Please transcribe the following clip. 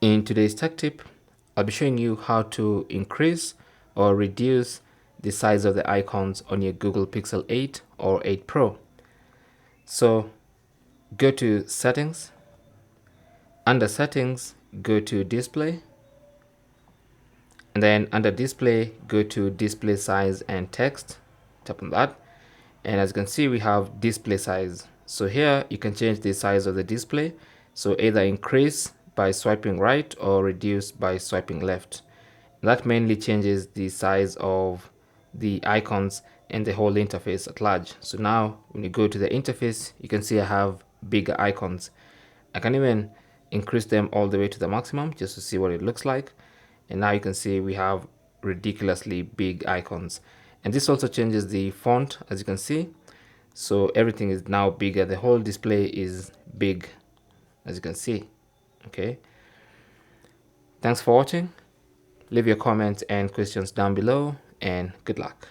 In today's tech tip, I'll be showing you how to increase or reduce the size of the icons on your Google Pixel 8 or 8 Pro. So go to Settings. Under Settings, go to Display. And then under Display, go to Display Size and Text. Tap on that. And as you can see, we have display size. So here you can change the size of the display. So either increase by swiping right or reduce by swiping left. That mainly changes the size of the icons and the whole interface at large. So now when you go to the interface, you can see I have bigger icons. I can even increase them all the way to the maximum just to see what it looks like. And now you can see we have ridiculously big icons. And this also changes the font, as you can see. So everything is now bigger. The whole display is big, as you can see. Okay. Thanks for watching. Leave your comments and questions down below, and good luck.